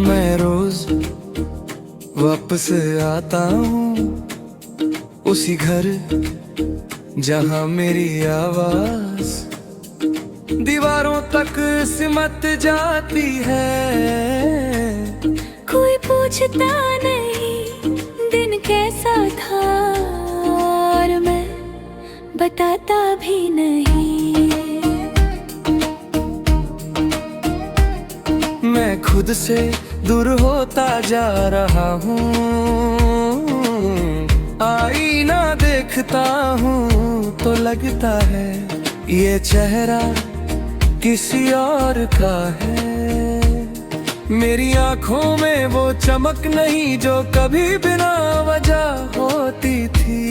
मैं रोज वापस आता हूँ उसी घर जहाँ मेरी आवाज दीवारों तक सिमट जाती है। कोई पूछता नहीं दिन कैसा था, और मैं बताता भी नहीं। मैं खुद से दूर होता जा रहा हूँ, आईना देखता हूँ तो लगता है ये चेहरा किसी और का है। मेरी आंखों में वो चमक नहीं जो कभी बिना वजह होती थी।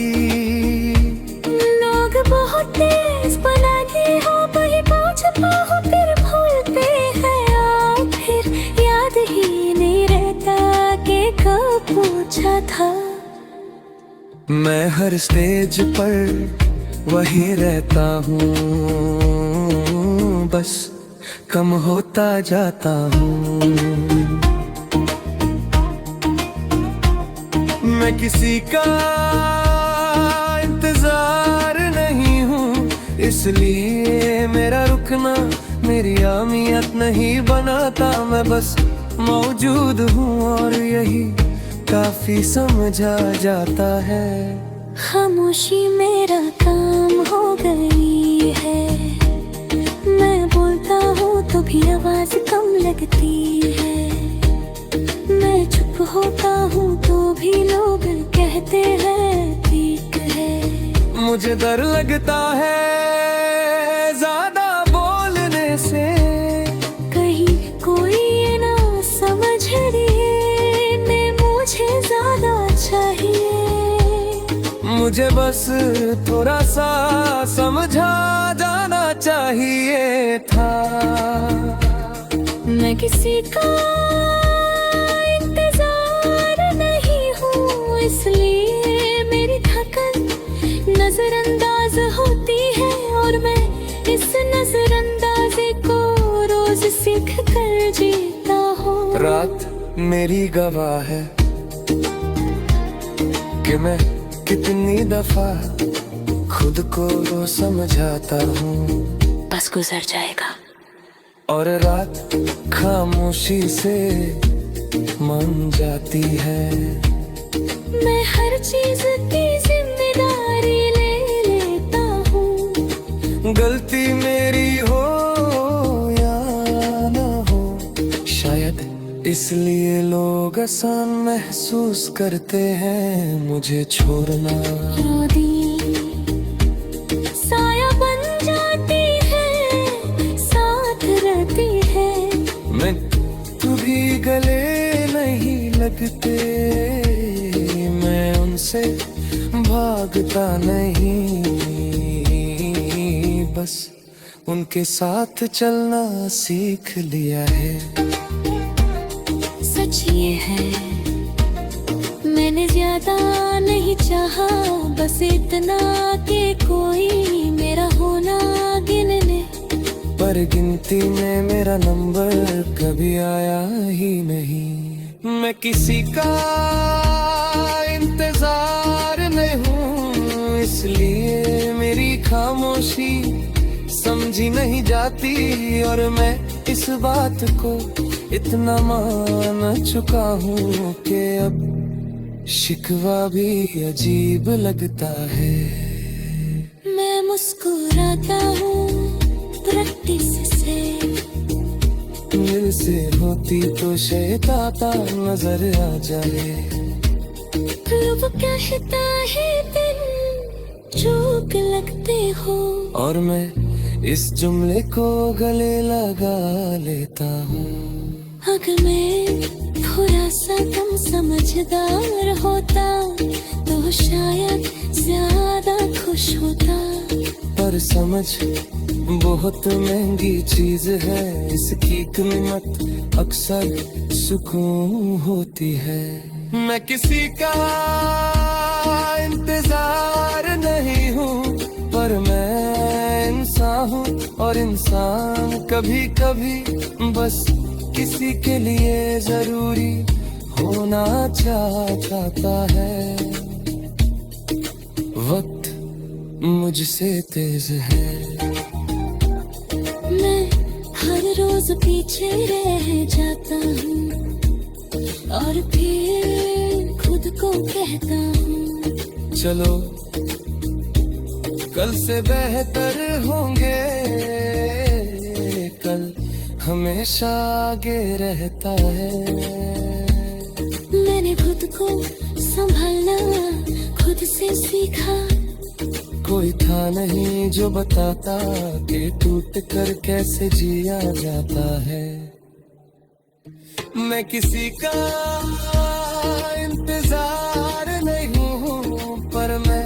लोग बहुत तेज बनाते हो, वही पहुंचता हो फिर भूलते हैं आप, फिर याद ही नहीं रहता कि कब पूछा था। मैं हर स्टेज पर वही रहता हूँ, बस कम होता जाता हूँ। मैं किसी का इंतजार नहीं हूँ, इसलिए मेरा रुकना मेरी अहमियत नहीं बनाता। मैं बस मौजूद हूँ और यही काफी समझा जाता है। खामोशी मेरा काम हो गई है, मैं बोलता हूँ तो भी आवाज कम लगती है। मैं चुप होता हूँ तो भी लोग कहते हैं ठीक है। मुझे डर लगता है ज्यादा बोलने से, कहीं कोई ये ना समझ ले मुझे ज्यादा चाहिए। मुझे बस थोड़ा सा समझा जाना चाहिए था। मैं किसी का इंतजार नहीं हूँ, इसलिए मेरी थकन नजरअंदाज होती है, और मैं इस नजरअंदाजी को रोज सीख कर जीता हूँ। रात मेरी गवाह है कि मैं कितनी दफा खुद को समझाता हूँ, बस गुजर जाएगा। और रात खामोशी से मान जाती है। मैं हर चीज की जिम्मेदारी ले लेता हूँ, गलती मेरी हो या ना हो, शायद इसलिए लोग आसान महसूस करते हैं मुझे छोड़ना। रो दी साया बन जाती है, साथ रहती है। मैं तू भी गले नहीं लगते, मैं उनसे भागता नहीं, बस उनके साथ चलना सीख लिया है। सच ये है मैंने ज्यादा नहीं चाहा, बस इतना कि कोई मेरा होना गिनने। पर गिनती में मेरा नंबर कभी आया ही नहीं। मैं किसी का इंतजार नहीं हूँ, इसलिए मेरी खामोशी समझी नहीं जाती, और मैं इस बात को इतना मान चुका हूँ कि अब शिकवा भी अजीब लगता है। मैं मुस्कुराता हूँ प्रैक्टिस से, दिल से होती तो शायद आता नजर आ जाए। लोग कहता है दिल चूक लगते हो, और मैं इस जुमले को गले लगा लेता हूँ। अगर मैं थोड़ा सा कम समझदार होता तो शायद ज्यादा खुश होता। पर समझ बहुत महंगी चीज है, इसकी कीमत अक्सर सुकून होती है। मैं किसी का इंतजार नहीं हूँ, पर मैं इंसान हूँ, और इंसान कभी कभी बस किसी के लिए जरूरी होना चाहता है। वक्त मुझसे तेज है। मैं हर रोज पीछे रह जाता हूँ और फिर खुद को कहता हूँ चलो कल से बेहतर होंगे। कल हमेशा आगे रहता है। मैंने खुद को संभालना खुद से सीखा। कोई था नहीं जो बताता कि टूट कर कैसे जिया जाता है। मैं किसी का इंतजार नहीं हूँ, पर मैं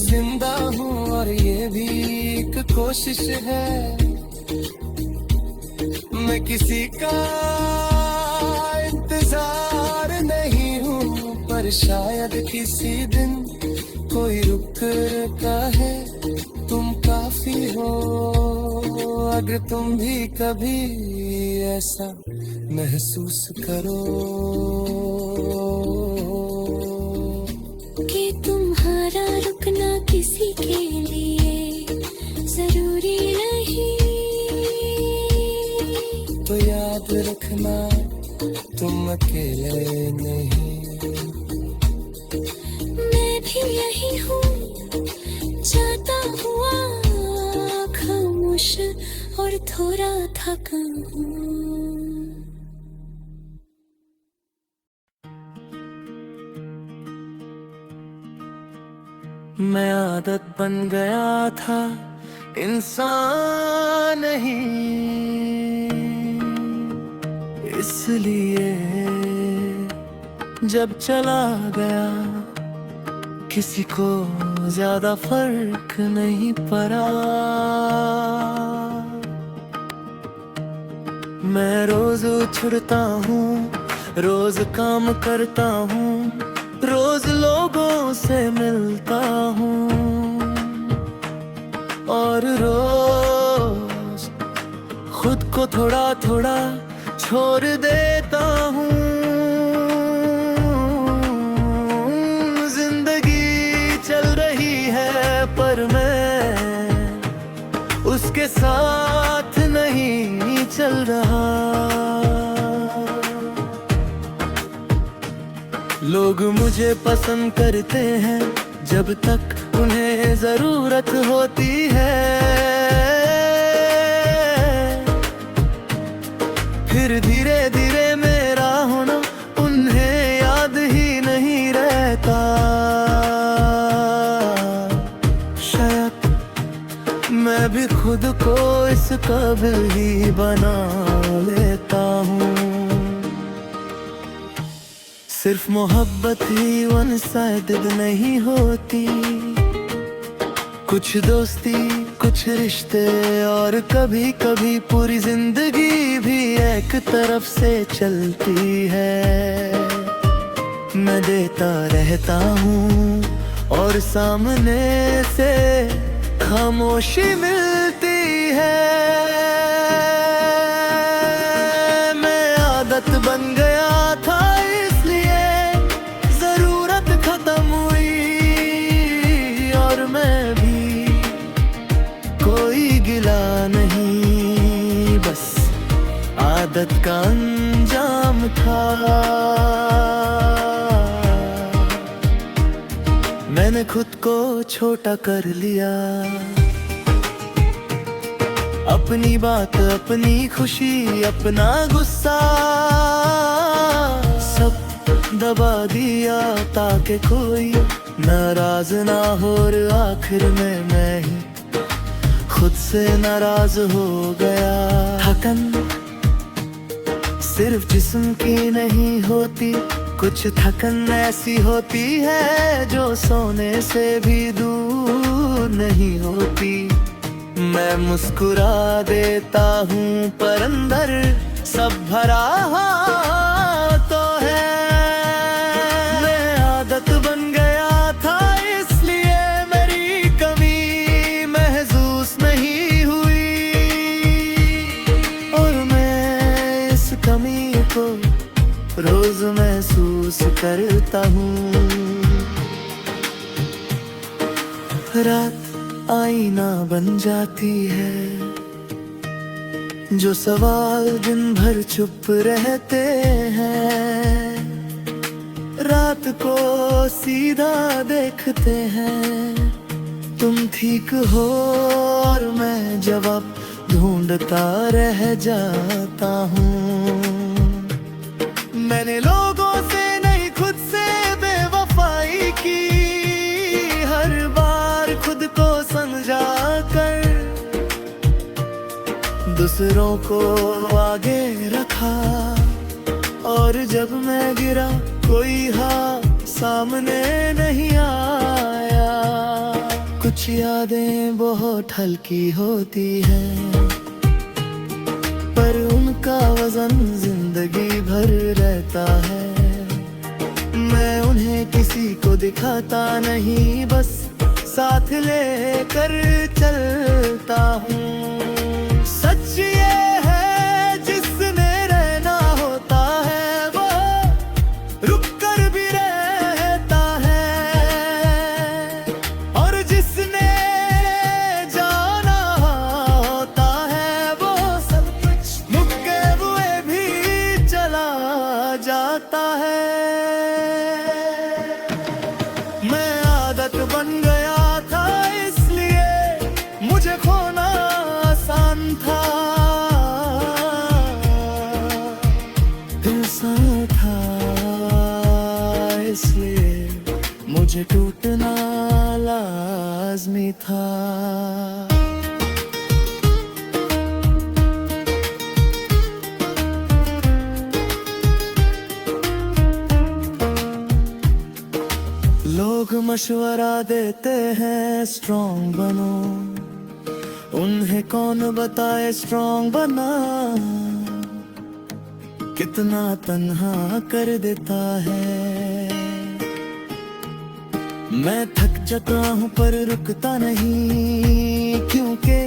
जिंदा हूँ और ये भी एक कोशिश है। मैं किसी का इंतजार नहीं हूँ, पर शायद किसी दिन कोई रुक का है। तुम काफी हो अगर तुम भी कभी ऐसा महसूस करो कि तुम्हारा रुकना किसी के लिए जरूरी नहीं। तो याद रखना तुम अकेले नहीं। मैं भी यही हूँ, जाता हुआ खामोश और थोड़ा थका हूँ। मैं आदत बन गया था इंसान नहीं, इसलिए जब चला गया किसी को ज्यादा फर्क नहीं पड़ा। मैं रोज उछड़ता हूँ, रोज काम करता हूँ, रोज लोगों से मिलता हूँ और रोज खुद को थोड़ा थोड़ा छोड़ देता हूँ। जिंदगी चल रही है पर मैं उसके साथ नहीं चल रहा। लोग मुझे पसंद करते हैं जब तक उन्हें जरूरत होती है, फिर धीरे धीरे मेरा होना उन्हें याद ही नहीं रहता। शायद मैं भी खुद को इस काबिल ही बना लेता हूँ। सिर्फ मोहब्बत ही वन साइडेड नहीं होती, कुछ दोस्ती कुछ रिश्ते और कभी कभी पूरी जिंदगी भी एक तरफ से चलती है। मैं देता रहता हूँ और सामने से खामोशी मिलती है। मैं आदत बन गया था आदत का अंजाम था। मैंने खुद को छोटा कर लिया, अपनी बात अपनी खुशी अपना गुस्सा सब दबा दिया ताकि कोई नाराज ना हो। और आखिर में मैं ही खुद से नाराज हो गया। थकन सिर्फ जिस्म की नहीं होती, कुछ थकन ऐसी होती है जो सोने से भी दूर नहीं होती। मैं मुस्कुरा देता हूँ पर अंदर सब भरा तो है। मैं आदत बन गया था इसलिए मेरी कमी महसूस नहीं हुई और मैं इस रोज महसूस करता हूँ। रात आईना बन जाती है, जो सवाल दिन भर चुप रहते हैं रात को सीधा देखते हैं। तुम ठीक हो और मैं जवाब ढूंढता रह जाता हूँ। मैंने लोगों से नहीं खुद से बेवफाई की, हर बार खुद को समझा कर दूसरों को आगे रखा। और जब मैं गिरा कोई हाथ सामने नहीं आया। कुछ यादें बहुत हल्की होती हैं, पर उनका वजन जिंदगी भर रहता है। मैं उन्हें किसी को दिखाता नहीं, बस साथ लेकर चलता हूँ। सच ये है जिसने रहना होता है वो रुक कर भी रहता है, और जिसने जाना होता है वो सब कुछ मुक्के हुए भी चला जाता है। मैं आदत बन गया था इसलिए मुझे खोना आसान था। दिल सा था इसलिए मुझे टूटना लाज़मी था। लोग मशवरा देते हैं स्ट्रॉन्ग बनो, उन्हें कौन बताए स्ट्रॉन्ग बना कितना तन्हा कर देता है। मैं थक चुका हूँ पर रुकता नहीं, क्योंकि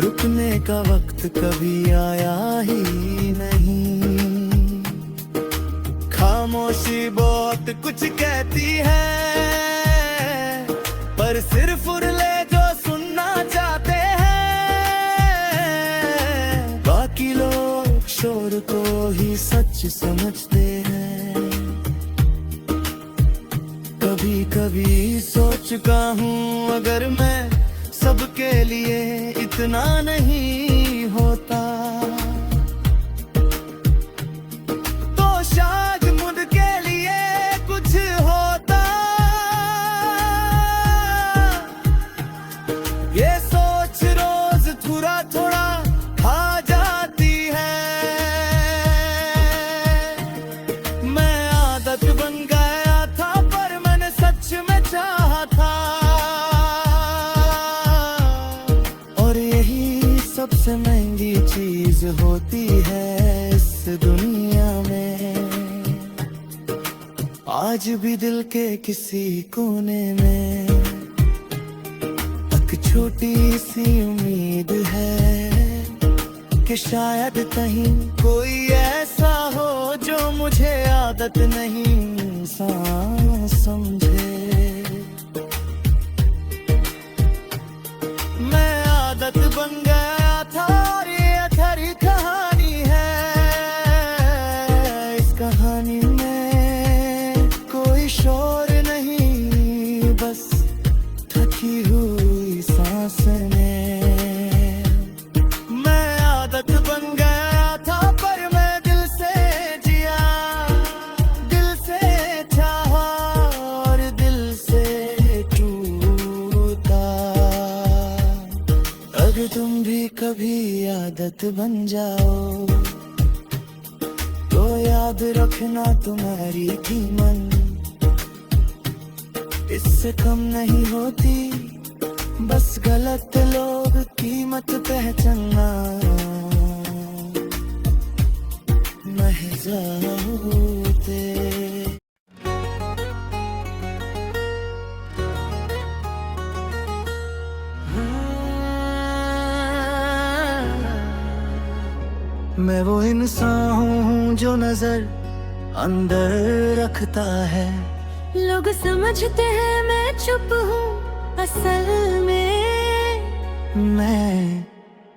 रुकने का वक्त कभी आया ही नहीं। खामोशी बहुत कुछ कहती है, पर सिर्फ उरले जो सुनना चाहते हैं। बाकी लोग शोर को ही सच समझते हैं। कभी कभी सोच चुका हूँ अगर मैं सबके लिए इतना नहीं होता तो शायद मुझके लिए कुछ होता। ये सोच रोज थोड़ा थोड़ा खा जाती है। मैं आदत बन गया था पर मैंने सच में चाहा था, और यही सबसे महंगी चीज होती है इस दुनिया में। आज भी दिल के किसी कोने में एक छोटी सी उम्मीद है कि शायद कहीं कोई ऐसा हो जो मुझे आदत नहीं समझे। मैं आदत बन गया था और ये अधरी कहानी है। इस कहानी में कोई शोर नहीं, बस थकी हुई सांसें में। मैं आदत बन गया था पर मैं दिल से जिया, दिल से चाहा और दिल से टूटा। अगर तुम भी कभी आदत बन जाओ तो याद रखना तुम्हारी कीमत इससे कम नहीं होती। बस गलत लोग कीमत पहचानना महज होते। मैं वो इंसान हूँ जो नजर अंदर रखता है। लोग समझते हैं मैं चुप हूँ, असल में मैं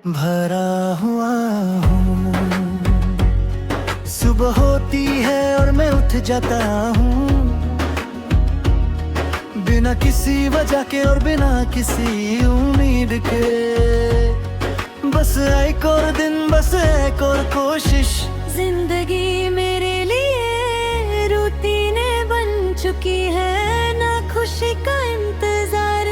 भरा हुआ हूँ। सुबह होती है और मैं उठ जाता हूँ, बिना किसी वजह के और बिना किसी उम्मीद के। बस एक और दिन, बस एक और कोशिश। जिंदगी मेरे लिए रूटीन बन चुकी है, ना खुशी का इंतजार,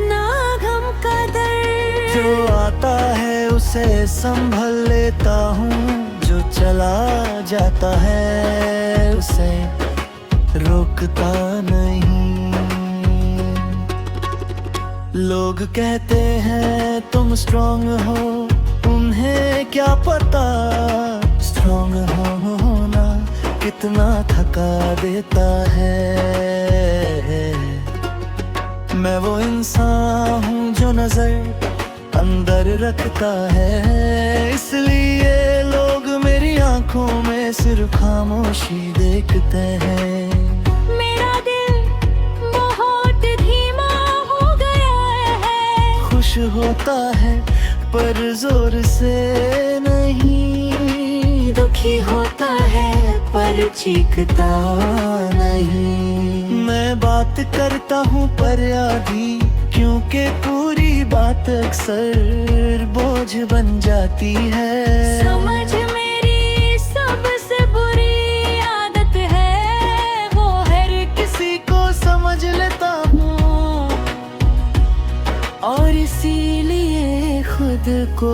ना गम का दर्द। जो आता है उसे संभल लेता हूँ, जो चला जाता है उसे रोकता नहीं। लोग कहते हैं तुम स्ट्रॉन्ग हो, उन्हें क्या पता स्ट्रॉन्ग होना कितना थका देता है। मैं वो इंसान हूँ जो नजर अंदर रखता है, इसलिए लोग मेरी आंखों में सिर्फ खामोशी देखते हैं। मेरा दिल बहुत धीमा हो गया है, खुश होता है पर जोर से नहीं, दुखी होता है पर चीखता नहीं। मैं बात करता हूँ पर आधी, क्योंकि पूरी बात अक्सर बोझ बन जाती है। समझ मेरी सबसे बुरी आदत है, वो हर किसी को समझ लेता हूँ और इसीलिए खुद को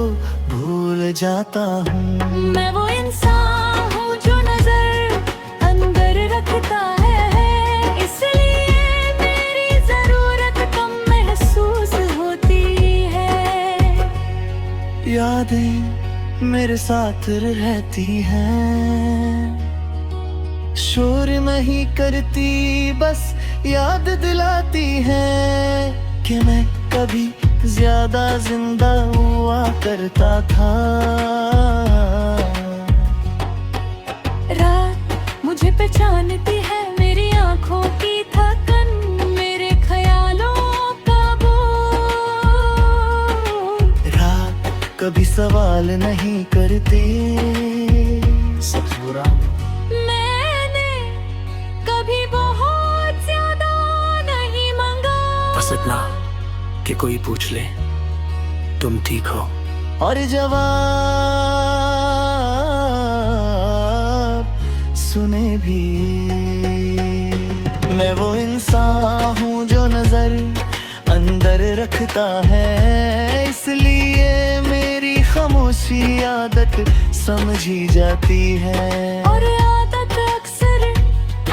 भूल जाता हूँ। मैं वो इंसान हूँ जो नजर अंदर रखता है, इसलिए मेरी जरूरत कम महसूस होती है। यादें मेरे साथ रहती हैं, शोर नहीं करती, बस याद दिलाती है कि मैं कभी ज्यादा जिंदा हुआ करता था। रात मुझे पहचानती है, मेरी आंखों की थकन, मेरे ख्यालों का बोझ। रात कभी सवाल नहीं करती, सच बुरा मैंने कभी बहुत ज्यादा नहीं मांगा, बस इतना कि कोई पूछ ले तुम ठीक हो। और जवाब सुने भी। मैं वो इंसान हूँ जो नजर अंदर रखता है, इसलिए मेरी खामोशी आदत समझी जाती है। और आदत अक्सर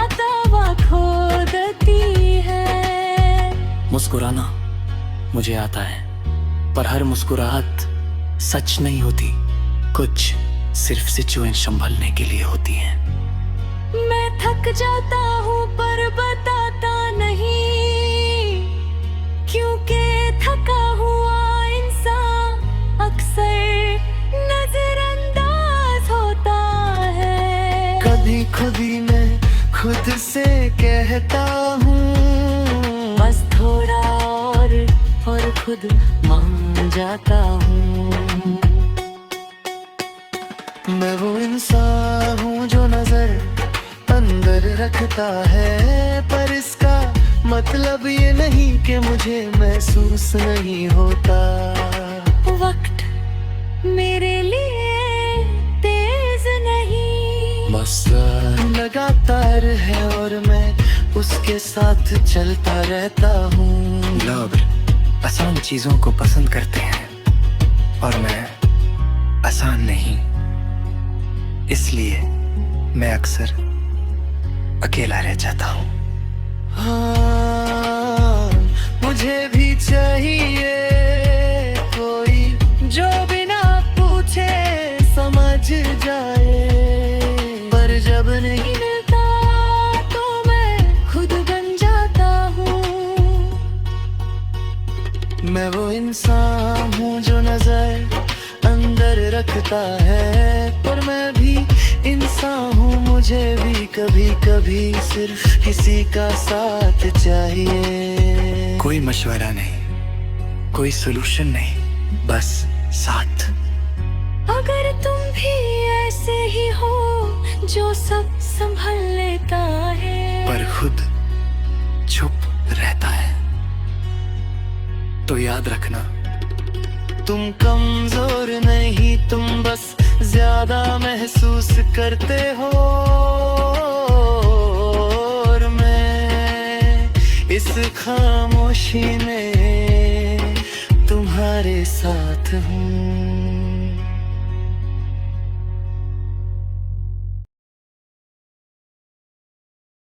अतावा खो देती है। मुस्कुराना मुझे आता है, पर हर मुस्कुराहट सच नहीं होती, कुछ सिर्फ सिचुएशन संभलने के लिए होती है। मैं थक जाता हूँ पर बताता नहीं, क्योंकि थका हुआ इंसान अक्सर नजरअंदाज होता है। कभी खुदी में खुद से कहता हूँ, बस थोड़ा और खुद मान जाता हूँ। मैं वो इंसान हूँ जो नजर अंदर रखता है, पर इसका मतलब ये नहीं कि मुझे महसूस नहीं होता। वक्त मेरे लिए तेज नहीं, बस लगातार है और मैं उसके साथ चलता रहता हूँ। लोग आसान चीजों को पसंद करते हैं और मैं आसान नहीं, इसलिए मैं अक्सर अकेला रह जाता हूँ। हाँ, मुझे भी चाहिए कोई जो बिना पूछे समझ जाए, पर जब नहीं मिलता तो मैं खुद बन जाता हूँ। मैं वो इंसान हूँ जो नजर अंदर रखता है, पर मुझे भी कभी कभी सिर्फ किसी का साथ चाहिए। कोई मशवरा नहीं, कोई सलूशन नहीं, बस साथ। अगर तुम भी ऐसे ही हो जो सब संभल लेता है पर खुद चुप रहता है, तो याद रखना तुम कमजोर नहीं, तुम बस ज्यादा महसूस करते हो। और मैं इस खामोशी में तुम्हारे साथ हूँ।